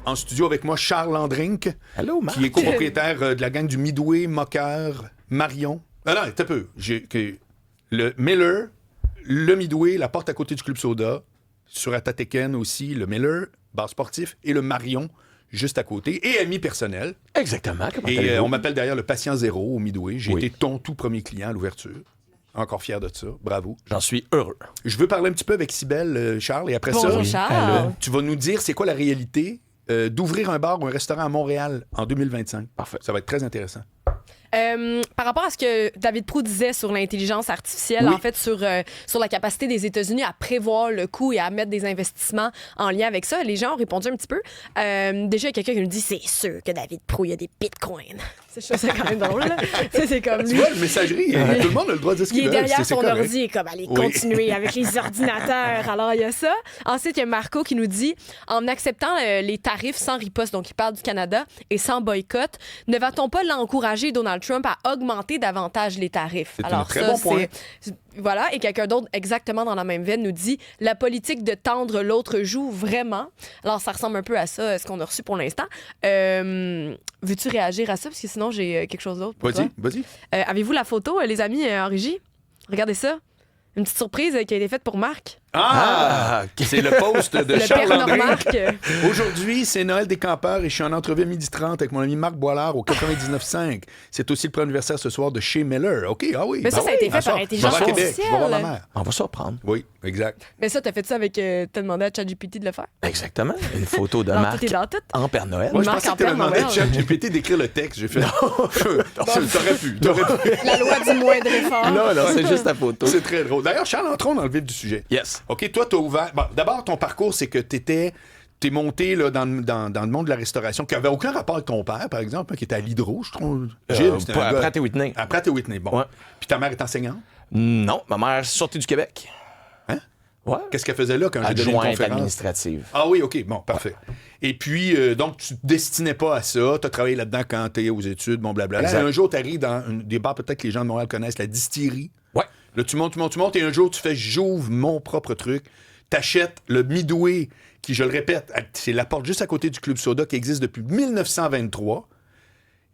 En studio avec moi, Charles Landrink, Hello, Marc. qui est copropriétaire de la gang du Midway, Moqueur, Marion. Ah non, t'as peu. Le Miller, le Midway, la porte à côté du Club Soda, sur Atateken aussi, le Miller, bar sportif, et le Marion, juste à côté, et ami personnel. Exactement. Comment Et allez-vous? on m'appelle d'ailleurs le patient zéro au Midway. J'ai Oui. été ton tout premier client à l'ouverture. Encore fier de ça. Bravo. J'en suis heureux. Je veux parler un petit peu avec Cybèle, Charles, et après Bonjour, ça, Charles. tu vas nous dire c'est quoi la réalité d'ouvrir un bar ou un restaurant à Montréal en 2025. Parfait. Ça va être très intéressant. Par rapport à ce que David Proulx disait sur l'intelligence artificielle, Oui. en fait, sur la capacité des États-Unis à prévoir le coût et à mettre des investissements en lien avec ça, les gens ont répondu un petit peu. Déjà, il y a quelqu'un qui nous dit c'est sûr que David Proulx, il y a des bitcoins. Je trouve ça quand même drôle. Là. C'est comme Tu lui. vois, le messagerie, tout le monde a le droit de dire ce Il qu'il est veut. derrière c'est son correct. ordi, comme allez Oui. continuer avec les ordinateurs. Alors, il y a ça. Ensuite, il y a Marco qui nous dit en acceptant les tarifs sans riposte, donc il parle du Canada, et sans boycott, ne va-t-on pas l'encourager, Donald Trump, à augmenter davantage les tarifs? C'est un très bon point. Voilà, et quelqu'un d'autre, exactement dans la même veine, nous dit la politique de tendre l'autre joue vraiment. Alors, ça ressemble un peu à ça, ce qu'on a reçu pour l'instant. Veux-tu réagir à ça? Parce que sinon, j'ai quelque chose d'autre pour toi. Vas-y. Avez-vous la photo, les amis, en régie? Regardez ça. Une petite surprise qui a été faite pour Marc. Ah! C'est le post de Le Charles père Landry. Marc. Aujourd'hui, c'est Noël des campeurs et je suis en entrevue à 12h30 avec mon ami Marc Boilard au 99.5. C'est aussi le premier anniversaire ce soir de chez Miller. OK, ah oui. Mais ça, ça a été fait à soir. par intelligence Je vais à Québec, je vais voir ma artificielle. mère. On va se reprendre. Oui, exact. Mais ça, t'as fait ça avec... t'as demandé à ChatGPT de le faire? Exactement. Une photo de Dans Marc tout et dans tout. en Père Noël. Moi, je Marc pensais en que tu avais Père demandé à Noël. ChatGPT d'écrire le texte. J'ai fait... T'aurais pu. La loi du moindre effort. Non, c'est juste la photo. C'est très drôle. D'ailleurs, Charles, entrons dans le vif du sujet. Yes. OK, toi, t'as ouvert... Bon, d'abord, ton parcours, c'est que t'es monté là, dans le monde de la restauration, qui n'avait aucun rapport avec ton père, par exemple, hein, qui était à l'Hydro, je trouve. Gilles, c'était un à gars- Pratt et Whitney. À Pratt et Whitney, bon. Ouais. Puis ta mère est enseignante. Non, ma mère est sortie du Québec. Hein? Ouais. Qu'est-ce qu'elle faisait là quand j'ai donné une Adjointe conférence? administrative. Ah oui, OK, bon, parfait. Et puis, donc, tu te destinais pas à ça. Tu as travaillé là-dedans quand tu es aux études, bon, blablabla. Exact. Un jour, tu arrives dans des bars, peut-être que les gens de Montréal connaissent, la distillerie. Ouais. Là, tu montes, et un jour, tu fais « j'ouvre mon propre truc ». T'achètes le Midway, qui, je le répète, c'est la porte juste à côté du Club Soda, qui existe depuis 1923.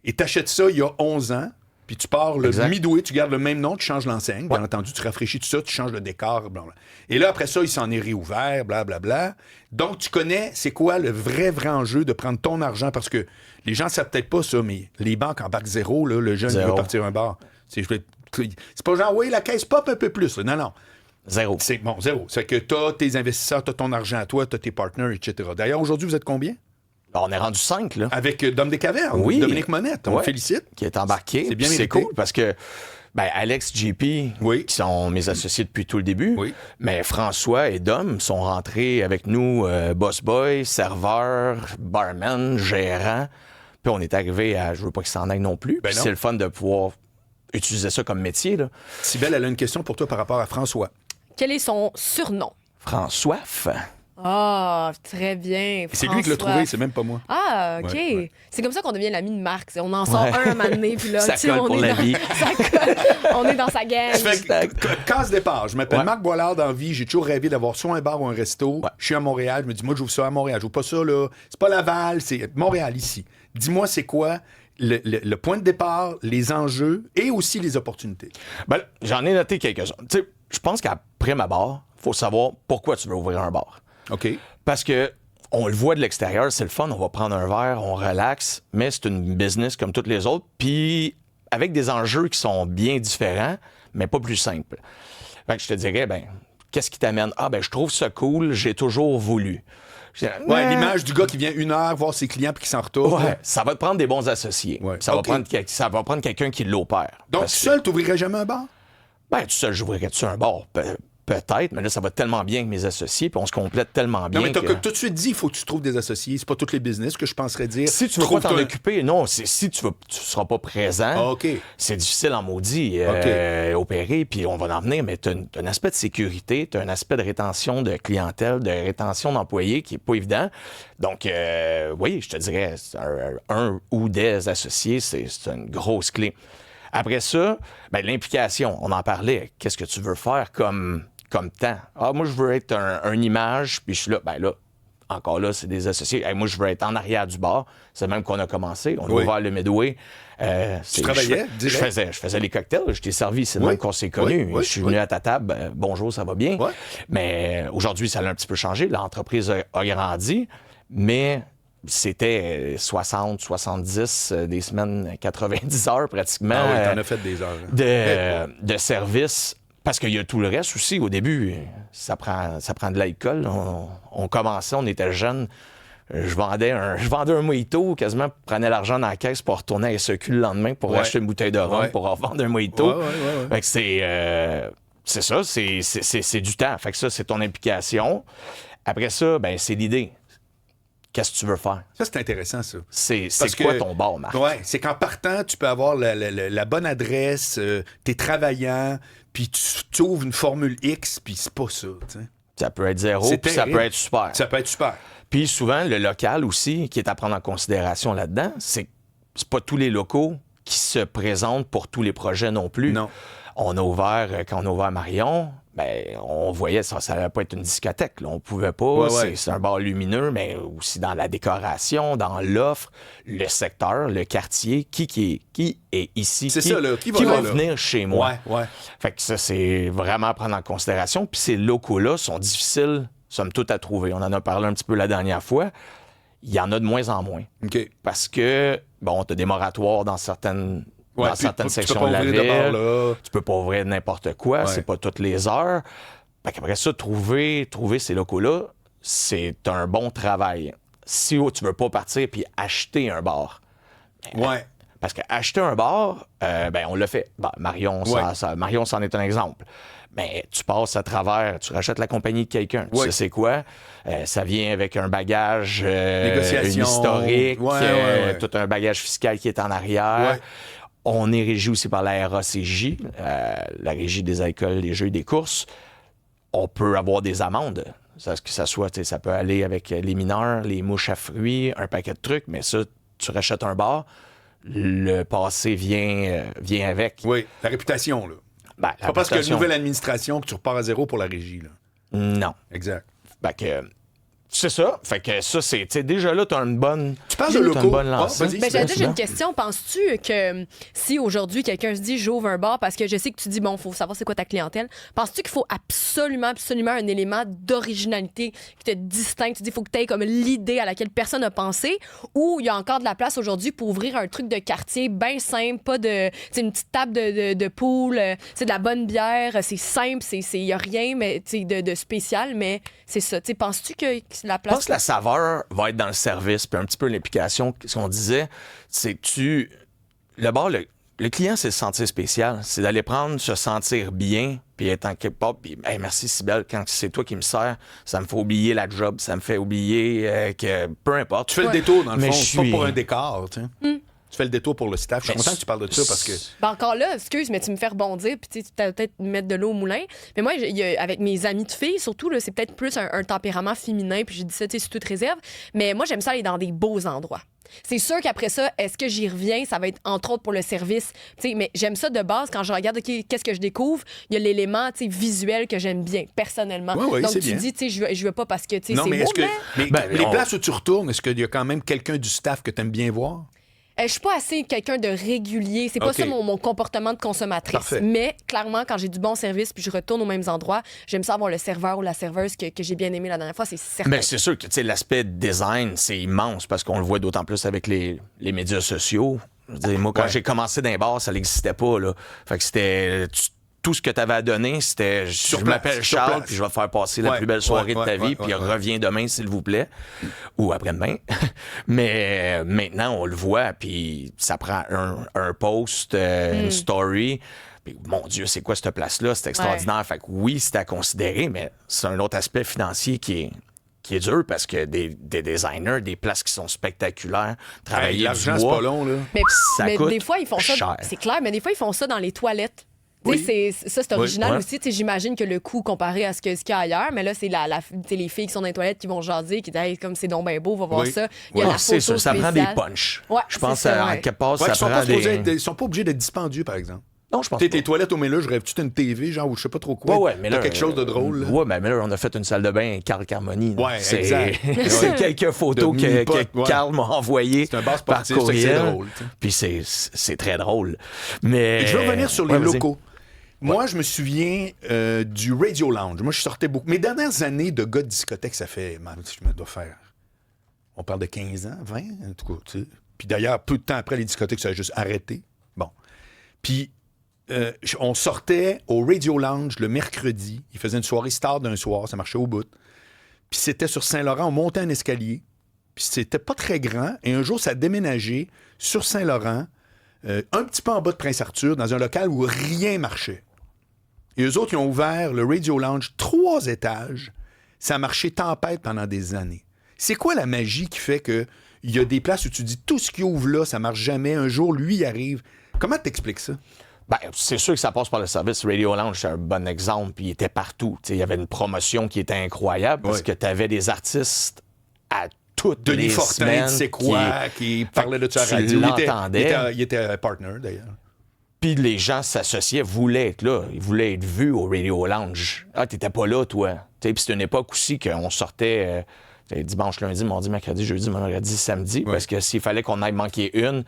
Et t'achètes ça il y a 11 ans. Puis tu pars le Exact. Midway, tu gardes le même nom, tu changes l'enseigne, bien entendu, tu rafraîchis tout ça, tu changes le décor, blablabla. Et là, après ça, il s'en est réouvert, blablabla. Donc, tu connais, c'est quoi le vrai enjeu de prendre ton argent, parce que les gens ne savent peut-être pas ça, mais les banques embarquent zéro, là, le jeune qui veut Zéro. partir un bar. C'est pas genre, oui, la caisse pop un peu plus. Là. Non, non. Zéro. C'est bon, zéro. C'est que tu as tes investisseurs, tu as ton argent à toi, tu as tes partenaires, etc. D'ailleurs, aujourd'hui, vous êtes combien? On est rendu 5, là. Avec Dom des Cavernes, Oui. Dominique Monette. On Ouais. le félicite. Qui est embarqué. C'est bien Puis mérité. cool parce que Alex, JP, Oui. qui sont mes associés depuis tout le début, Oui. mais François et Dom sont rentrés avec nous boss boy, serveur, barman, gérant. Puis on est arrivé à, je veux pas qu'ils s'en aillent non plus. Ben Puis non. c'est le fun de pouvoir utiliser ça comme métier, là. Cybèle, elle a une question pour toi par rapport à François. Quel est son surnom? François. Ah, très bien. C'est lui qui l'a trouvé, c'est même pas moi. Ah, OK. Ouais, ouais. C'est comme ça qu'on devient l'ami de Marc. On en sort Ouais. un moment donné, puis là, Ça tu sais, colle on pour est la dans... vie. Ça colle. On est dans sa gang. Ça fait casse départ. Je m'appelle Ouais. Marc Boilard dans la vie. J'ai toujours rêvé d'avoir soit un bar ou un resto. Ouais. Je suis à Montréal. Je me dis, moi, j'ouvre ça à Montréal. J'ouvre pas ça, là. C'est pas Laval, c'est Montréal, ici. Dis-moi, c'est quoi le point de départ, les enjeux et aussi les opportunités? Ben, j'en ai noté quelques-uns. Tu sais, je pense qu'après ma barre, il faut savoir pourquoi tu veux ouvrir un bar. OK. Parce que on le voit de l'extérieur, c'est le fun, on va prendre un verre, on relaxe, mais c'est une business comme toutes les autres, puis avec des enjeux qui sont bien différents, mais pas plus simples. Fait que je te dirais, qu'est-ce qui t'amène? Je trouve ça cool, j'ai toujours voulu. Je dirais, Ouais, l'image du gars qui vient 1 heure voir ses clients puis qui s'en retourne. Ouais, ça va te prendre des bons associés. Ouais. Ça, OK. ça va prendre quelqu'un qui l'opère. Donc, Parce que- seul, t'ouvrirais jamais un bar? tout seul, j'ouvrirais-tu un bar? Peut-être, mais là, ça va tellement bien avec mes associés, puis on se complète tellement bien. Non, mais t'as que- tout de suite dit, il faut que tu trouves des associés. C'est pas tous les business que je penserais dire. Si tu veux pas t'en Trouve-toi un- occuper, non, c'est si tu seras pas présent, Ah, OK. c'est difficile en maudit opérer, puis on va en venir, mais tu as un aspect de sécurité, tu as un aspect de rétention de clientèle, de rétention d'employés qui est pas évident. Donc, oui, je te dirais, un ou des associés, c'est une grosse clé. Après ça, l'implication, on en parlait. Qu'est-ce que tu veux faire comme temps? Ah, moi, je veux être une image, puis je suis là, encore là, c'est des associés. Hey, moi, je veux être en arrière du bar. C'est même qu'on a commencé. On a Oui. ouvert le Midway. Tu travaillais, je faisais les cocktails. Je t'ai servi. C'est même qu'on s'est connus. Je suis venu à ta table. Bonjour, ça va bien. Ouais. Mais aujourd'hui, ça a un petit peu changé. L'entreprise a grandi. Mais c'était 60, 70, des semaines 90 heures pratiquement Ah oui, t'en as fait des heures. Hein. de service. Parce qu'il y a tout le reste aussi. Au début, ça prend de l'alcool. On commençait, on était jeunes. Je vendais un mojito, quasiment prenais l'argent dans la caisse pour retourner à SEQ le lendemain pour acheter une bouteille de rhum pour revendre un mojito. Fait que c'est ça, c'est du temps. Fait que ça, c'est ton implication. Après ça, ben c'est l'idée. Qu'est-ce que tu veux faire? Ça, c'est intéressant, ça. C'est quoi ton bar, Marc? Oui, c'est qu'en partant, tu peux avoir la bonne adresse, t'es travaillant, puis tu ouvres une formule X, puis c'est pas ça, tu sais. Ça peut être zéro, puis ça peut être super. Ça peut être super. Puis souvent, le local aussi, qui est à prendre en considération là-dedans, c'est pas tous les locaux qui se présentent pour tous les projets non plus. Non. Quand on a ouvert Marion, ben, on voyait ça allait pas être une discothèque. Là. On pouvait pas. C'est un bar lumineux, mais aussi dans la décoration, dans l'offre, le secteur, le quartier, qui est ici. C'est ça, là. Qui va là? venir chez moi. Ouais. Fait que ça, c'est vraiment à prendre en considération. Puis ces locaux-là sont difficiles, somme toute, à trouver. On en a parlé un petit peu la dernière fois. Il y en a de moins en moins. OK. Parce que, bon, tu as des moratoires dans certaines sections de la ville. Tu peux pas ouvrir n'importe quoi. C'est pas toutes les heures. Fait qu'après ça, trouver ces locaux-là, c'est un bon travail. Si tu veux pas partir puis acheter un bar. Parce qu'acheter un bar, on l'a fait. Marion, Marion, c'en est un exemple. Mais tu passes à travers, tu rachètes la compagnie de quelqu'un. Tu sais c'est quoi? Ça vient avec un bagage, une historique, tout un bagage fiscal qui est en arrière. On est régi aussi par la RACJ, la Régie des alcools, des jeux et des courses. On peut avoir des amendes. Ça peut aller avec les mineurs, les mouches à fruits, un paquet de trucs, mais ça, tu rachètes un bar, le passé vient avec. Oui, la réputation, là. C'est pas parce qu'il y a une nouvelle administration que tu repars à zéro pour la régie, là. Non. Exact. C'est ça. Fait que ça, c'est... déjà là, t'as une bonne... Tu parles de locaux. J'ai une question. Penses-tu que si aujourd'hui, quelqu'un se dit « j'ouvre un bar » parce que je sais que tu dis « bon, faut savoir c'est quoi ta clientèle », penses-tu qu'il faut absolument un élément d'originalité qui te distingue? Tu dis « faut que tu aies comme l'idée à laquelle personne n'a pensé » ou il y a encore de la place aujourd'hui pour ouvrir un truc de quartier bien simple, pas de... une petite table de pool, c'est de la bonne bière, c'est simple, il y a rien mais, de spécial, mais c'est ça. Penses-tu que la place... Je pense que la saveur va être dans le service, puis un petit peu l'implication, ce qu'on disait, c'est que le bar, le client, c'est se sentir spécial. C'est d'aller prendre, se sentir bien, puis être en quelque part, puis hey, merci Cybèle, quand c'est toi qui me sers, ça me fait oublier la job, ça me fait oublier que peu importe. Tu fais le détour, dans le fond, c'est pas pour un décor, tu sais. Tu fais le détour pour le staff. Je suis content que tu parles de ça parce que... encore là, excuse, mais tu me fais rebondir puis tu vas peut-être mettre de l'eau au moulin. Mais moi, avec mes amis de filles, surtout, là, c'est peut-être plus un tempérament féminin, puis j'ai dit ça, sous toute réserve. Mais moi, j'aime ça aller dans des beaux endroits. C'est sûr qu'après ça, est-ce que j'y reviens? Ça va être entre autres pour le service. Mais j'aime ça de base. Quand je regarde qu'est-ce que je découvre, il y a l'élément visuel que j'aime bien, personnellement. Donc, tu bien. dis, je veux pas parce que c'est beau, mais les places où tu retournes, est-ce qu'il y a quand même quelqu'un du staff que tu aimes bien voir? Je suis pas assez quelqu'un de régulier. C'est pas ça mon comportement de consommatrice. Parfait. Mais clairement, quand j'ai du bon service puis je retourne aux mêmes endroits, j'aime ça avoir le serveur ou la serveuse que j'ai bien aimé la dernière fois, c'est certain. Mais c'est sûr que l'aspect design, c'est immense parce qu'on le voit d'autant plus avec les médias sociaux. Je veux dire, moi, quand j'ai commencé dans les bars, ça n'existait pas. Là. Fait que c'était... Tout ce que tu avais à donner, c'était je m'appelle Charles, puis je vais te faire passer la plus belle soirée de ta vie, puis reviens demain, s'il vous plaît, ou après-demain. Mais maintenant, on le voit, puis ça prend un post, une story. Puis, mon Dieu, c'est quoi cette place-là? C'est extraordinaire. Fait que oui, c'est à considérer, mais c'est un autre aspect financier qui est dur parce que des designers, des places qui sont spectaculaires, travailler l'argent, c'est pas long, là. Mais des fois, ils font ça. C'est clair, mais des fois, ils font ça dans les toilettes. Oui. C'est original aussi. J'imagine que le coût comparé à ce qu'il y a ailleurs, mais là, c'est les filles qui sont dans les toilettes qui vont jaser, qui disent hey, comme c'est donc bien beau, va voir ça. Il y a la c'est photo ça prend des punchs. Je pense à quelque part, ça prend Ils sont pas obligés d'être dispendieux, par exemple. Non, je pense Peut-être pas. les toilettes au Miller, je rêve-tu une TV, genre, ou je sais pas trop quoi. Ouais, mais T'as là, quelque chose de drôle. Là. Ouais, mais Miller, on a fait une salle de bain Carl Carmoni. là. Ouais, c'est... exact. c'est quelques photos De que mini-potes, ouais. Carl m'a envoyées C'est un bar par sportif, c'est que c'est courriel. drôle. t'sais. Puis c'est très drôle. Mais... Et je veux revenir sur les Ouais, vas-y. locaux. Moi, je me souviens du Radio Lounge. Moi, je sortais beaucoup. Mes dernières années de gars de discothèque, ça fait... Je me dois faire... On parle de 15 ans, 20, en tout cas, tu sais. Puis d'ailleurs, peu de temps après, les discothèques, ça a juste arrêté. Bon. Puis... on sortait au Radio Lounge le mercredi. Il faisait une soirée star d'un soir. Ça marchait au bout. Puis c'était sur Saint-Laurent. On montait un escalier. Puis c'était pas très grand. Et un jour, ça a déménagé sur Saint-Laurent, un petit peu en bas de Prince-Arthur, dans un local où rien marchait. Et eux autres, ils ont ouvert le Radio Lounge 3 étages. Ça a marché tempête pendant des années. C'est quoi la magie qui fait que il y a des places où tu dis tout ce qui ouvre là, ça marche jamais. Un jour, lui, il arrive. Comment t'expliques ça? Ben, c'est sûr que ça passe par le service. Radio Lounge, c'est un bon exemple, puis il était partout. Il y avait une promotion qui était incroyable parce que tu avais des artistes à toutes Denis les Fortin, semaines. c'est quoi, qui parlait de ça à la tu radio. l'entendais. Il était partner, d'ailleurs. Puis les gens s'associaient, voulaient être là. Ils voulaient être vus au Radio Lounge. Ah, t'étais pas là, toi. Puis c'est une époque aussi qu'on sortait... dimanche, lundi, mardi, mercredi, jeudi, vendredi, samedi, parce que s'il fallait qu'on aille manquer une,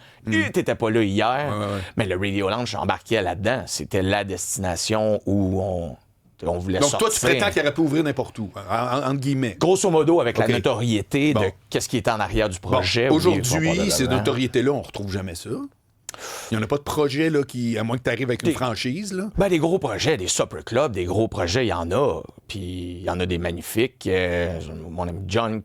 t'étais pas là hier. Ouais. Mais le Radio Lounge embarquait là-dedans. C'était la destination où on voulait Donc, sortir. toi, tu prétends qu'il aurait pu ouvrir n'importe où, entre guillemets. Grosso modo, avec OK. la notoriété Bon. de qu'est-ce qui est en arrière du Bon, projet. aujourd'hui, ces notoriétés-là, on retrouve jamais ça. Il n'y en a pas de projet, là, à moins que tu arrives avec une franchise, là. Ben, des gros projets, des supper clubs, des gros projets, il y en a. Puis il y en a des magnifiques. Mon ami John,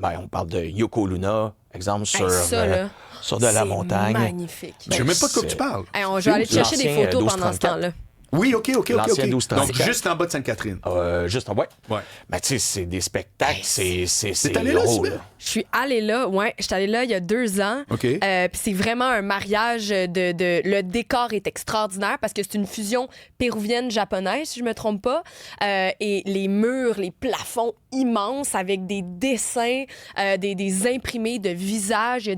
on parle de Yoko Luna, exemple, sur de la montagne. Magnifique. Je sais même pas de quoi tu parles. Hey, je vais aller te chercher des l'ancien photos pendant ce 12-34. temps-là. Oui, OK. L'ancien 12-34. Donc, juste en bas de Sainte-Catherine. Juste en ouais. Ouais. Ben, tu sais, c'est des spectacles, c'est allé là, gros, Sybille? là. Je suis allée là, je suis allée là il y a 2 ans. OK. Puis c'est vraiment un mariage de... Le décor est extraordinaire parce que c'est une fusion péruvienne-japonaise, si je me trompe pas. Et les murs, les plafonds immenses avec des dessins, des imprimés de visages. Il y a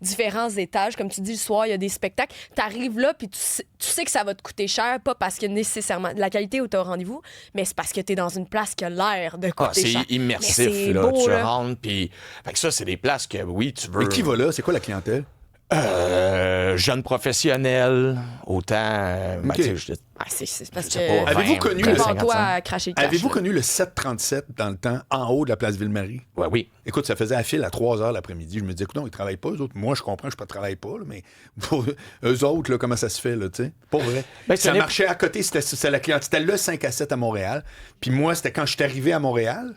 différents étages. Comme tu dis, le soir, il y a des spectacles. T'arrives là, puis tu sais que ça va te coûter cher, pas parce que nécessairement la qualité est au rendez-vous, mais c'est parce que t'es dans une place qui a l'air de coûter cher. C'est immersif, Mais c'est là. beau, Tu là. rentres, puis... Fait que ça, c'est des places que, oui, tu veux... Mais qui va là? C'est quoi la clientèle? Jeunes professionnels, autant... ben, OK. tu sais, C'est parce Je sais pas, que... 20, Avez-vous connu le- Prépare-toi à cracher le cash. Avez-vous là. connu le 737 dans le temps, en haut de la place Ville-Marie? Ouais, oui. Écoute, ça faisait à fil à 3 h l'après-midi. Je me disais, écoute, non, ils travaillent pas, eux autres. Moi, je comprends, je ne travaille pas, là, mais pour eux autres, là, comment ça se fait, là, tu sais? Pas vrai. Ben, Ça ce n'est- marchait à côté, c'était la clientèle. C'était le 5 à 7 à Montréal. Puis moi, c'était quand je suis arrivé à Montréal,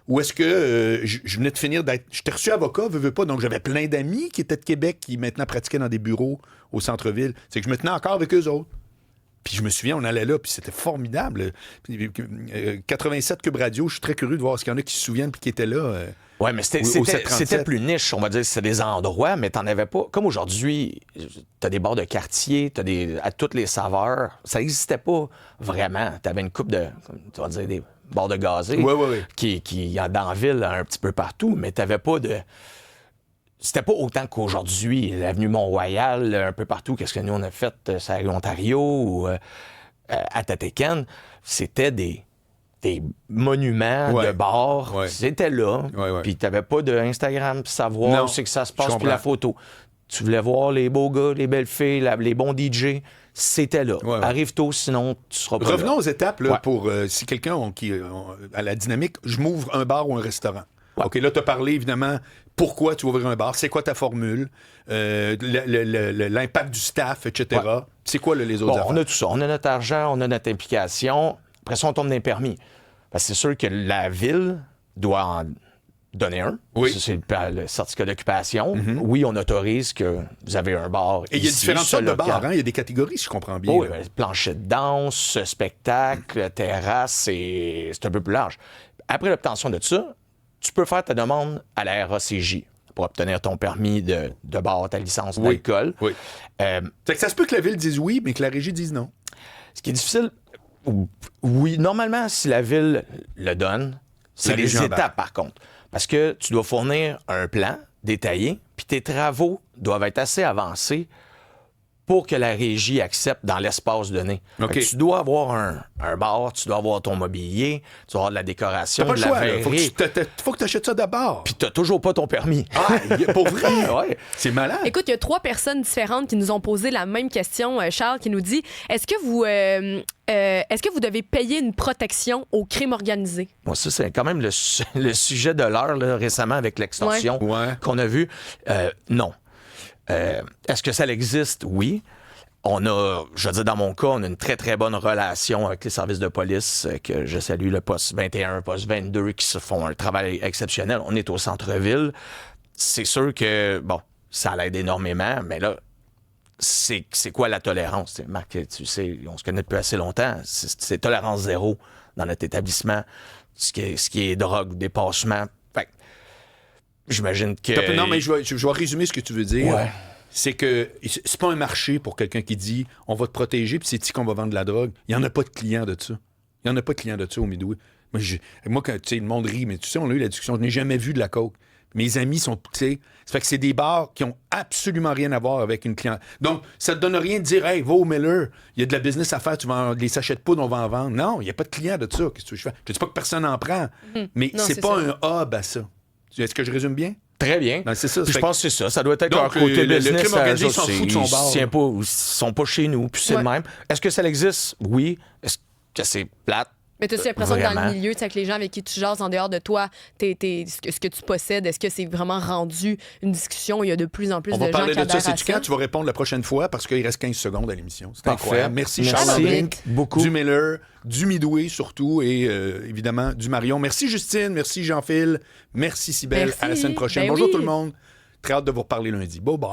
où est-ce que je venais de finir d'être... J'étais reçu avocat, veux pas, donc j'avais plein d'amis qui étaient de Québec, qui maintenant pratiquaient dans des bureaux au centre-ville. C'est que je me tenais encore avec eux autres. Puis je me souviens, on allait là, puis c'était formidable. Puis, 87 Cube Radio, je suis très curieux de voir s'il y en a qui se souviennent puis qui étaient là. Ouais, mais Au c'était 737. plus niche, on va dire. C'était des endroits, mais t'en avais pas. Comme aujourd'hui, t'as des bars de quartier, à toutes les saveurs. Ça n'existait pas vraiment. T'avais une coupe de, tu vas dire, des bars de gazés Ouais. qui y a dans la ville un petit peu partout, mais t'avais pas de... C'était pas autant qu'aujourd'hui. L'avenue Mont-Royal, un peu partout, qu'est-ce que nous, on a fait, ça à Ontario ou à Tatéken, c'était des monuments Ouais. de bars. Ouais. C'était là. Ouais. Puis t'avais pas de Instagram pour savoir Non, où c'est que ça se je passe, puis comprends. la photo. Tu voulais voir les beaux gars, les belles filles, les bons DJ. C'était là. Ouais. Arrive tôt, sinon tu seras pas Revenons là. aux étapes là, Ouais. pour si quelqu'un à la dynamique, je m'ouvre un bar ou un restaurant. OK, là, tu as parlé évidemment pourquoi tu vas ouvrir un bar, c'est quoi ta formule, l'impact du staff, etc. Ouais. C'est quoi les autres Bon, affaires? on a tout ça. On a notre argent, on a notre implication. Après ça, on tombe dans les permis. Parce que c'est sûr que la ville doit en donner un. Oui. Ça, c'est le certificat d'occupation. Oui, on autorise que vous avez un bar. Et il y a ici, différentes ce sortes de local. bars, hein? Il y a des catégories, si je comprends bien. Oh, oui, là. ben, plancher de danse, spectacle, terrasse, c'est un peu plus large. Après l'obtention de ça, tu peux faire ta demande à la RACJ pour obtenir ton permis de bar, ta licence Oui. d'alcool. Oui. Fait que ça se peut que la ville dise oui, mais que la régie dise non. Ce qui est difficile, oui, normalement, si la ville le donne, c'est La les régie embarque. étapes, par contre. Parce que tu dois fournir un plan détaillé, puis tes travaux doivent être assez avancés pour que la régie accepte dans l'espace donné. OK. Fait que tu dois avoir un bar, tu dois avoir ton mobilier, tu dois avoir de la décoration, T'as pas de le la choix, là. verrerie, Faut que tu achètes ça d'abord. puis t'as toujours pas ton permis. Pour vrai? Ouais. C'est malade. Écoute, il y a 3 personnes différentes qui nous ont posé la même question. Charles qui nous dit est-ce que vous devez payer une protection au crime organisé? Bon, ça, c'est quand même le sujet de l'heure là, récemment avec l'extorsion Ouais. qu'on a vu. Non. Est-ce que ça existe? Oui. Je veux dire, dans mon cas, on a une très, très bonne relation avec les services de police, que je salue, le poste 21, poste 22, qui se font un travail exceptionnel. On est au centre-ville. C'est sûr que, bon, ça l'aide énormément, mais là, c'est quoi la tolérance? Marc, tu sais, on se connaît depuis assez longtemps. C'est tolérance zéro dans notre établissement. Ce qui est drogue, dépassement. Fait que, j'imagine que... Non, mais je vais résumer ce que tu veux dire. Ouais. C'est que c'est pas un marché pour quelqu'un qui dit on va te protéger puis c'est ici qu'on va vendre de la drogue. Il n'y en a pas de clients de ça. Il n'y en a pas de clients de ça au Midway. Moi, quand tu sais, le monde rit, mais tu sais, on a eu la discussion, je n'ai jamais vu de la coke. Mes amis sont, tu sais, ça fait que c'est des bars qui ont absolument rien à voir avec une cliente. Donc, ça te donne rien de dire, hey, va au Miller, il y a de la business à faire, tu vends des sachets de poudre, on va en vendre. Non, il n'y a pas de clients de ça. Qu'est-ce que je fais? Je dis pas que personne n'en prend, mais Non, c'est c'est pas ça. un hub à ça. Est-ce que je résume bien? Très bien. Non, c'est ça. Puis je Fait pense que c'est ça. Ça doit être Donc, leur côté le business. crime organisé eux s'en autres, fout de son bar. Ils sont pas chez nous, puis c'est Ouais. le même. Est-ce que ça existe? Oui. Est-ce que c'est plate? Mais t'as-tu l'impression que dans le Vraiment. milieu, tu sais, avec les gens avec qui tu jases en dehors de toi, ce que tu possèdes, est-ce que c'est vraiment rendu une discussion où il y a de plus en plus On de va gens parler qui de ça. adhèrent à C'est-tu quand tu vas répondre la prochaine fois parce qu'il reste 15 secondes à l'émission. C'est Parfait. incroyable. Merci Merci. Charles Link, Beaucoup. du Miller, du Midway surtout et évidemment du Marion. Merci Justine, merci Jean-Phil, merci Cybèle. Merci. À la semaine prochaine. Ben Bonjour oui. tout le monde. Très hâte de vous reparler lundi. Bye bye.